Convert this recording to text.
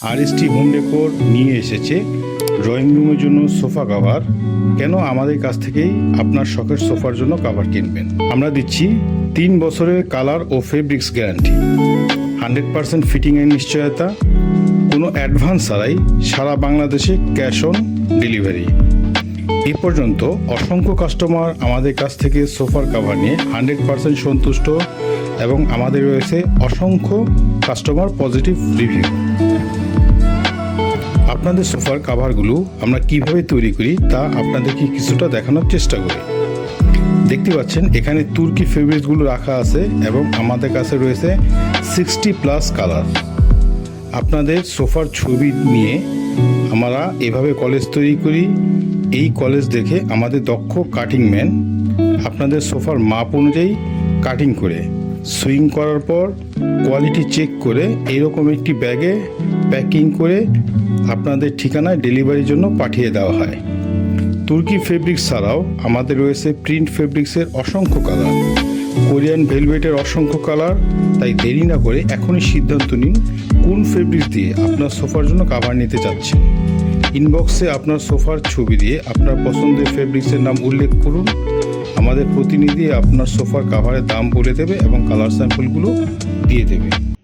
RST home decor নিয়ে এসেছে drawing রুমের জন্য সোফা কভার। কেন আমাদের কাছ থেকেই আপনার শখের সোফার জন্য কভার কিনবেন? আমরা দিচ্ছি 3 বছরের কালার ও ফেব্রিক্স গ্যারান্টি, 100% ফিটিংয়ের নিশ্চয়তা, কোনো অ্যাডভান্স ছাড়াই সারা বাংলাদেশে ক্যাশ অন ডেলিভারি। এ পর্যন্ত অসংখ্য কাস্টমার আমাদের কাছ থেকে সোফার কভার নিয়ে 100% সন্তুষ্ট এবং আমাদের রয়েছে অসংখ্য কাস্টমার পজিটিভ রিভিউ। আপনাদের সোফার কভারগুলো আমরা কিভাবে তৈরি করি তা আপনাদেরকে কিছুটা দেখানোর চেষ্টা করি। দেখতে পাচ্ছেন এখানে তুর্কি ফেব্রিক্সগুলো রাখা আছে এবং আমাদের কাছে রয়েছে 60+ কালার। আপনাদের সোফার ছবি নিয়ে আমরা এভাবে কলেজ তৈরি করি। এই কলেজ দেখে আমাদের দক্ষ কাটিং ম্যান আপনাদের সোফার মাপ অনুযায়ী কাটিং করে সুইং করার পর কোয়ালিটি চেক করে এরকম একটি ব্যাগে প্যাকিং করে আপনাদের ঠিকানায় ডেলিভারির জন্য পাঠিয়ে দেওয়া হয়। তুর্কি ফেব্রিক্স ছাড়াও আমাদের রয়েছে প্রিন্ট ফেব্রিক্সের অসংখ্য কালার, কোরিয়ান ভেলভেটের অসংখ্য কালার। তাই দেরি না করে এখনই সিদ্ধান্ত নিন কোন ফেব্রিক্স দিয়ে আপনার সোফার জন্য কভার নিতে চাচ্ছেন। ইনবক্সে আপনার সোফার ছবি দিয়ে আপনার পছন্দের ফেব্রিক্সের নাম উল্লেখ করুন। আমাদের প্রতিনিধি আপনার সোফার কভারের দাম বলে দেবে এবং কালার স্যাম্পলগুলো দিয়ে দেবে।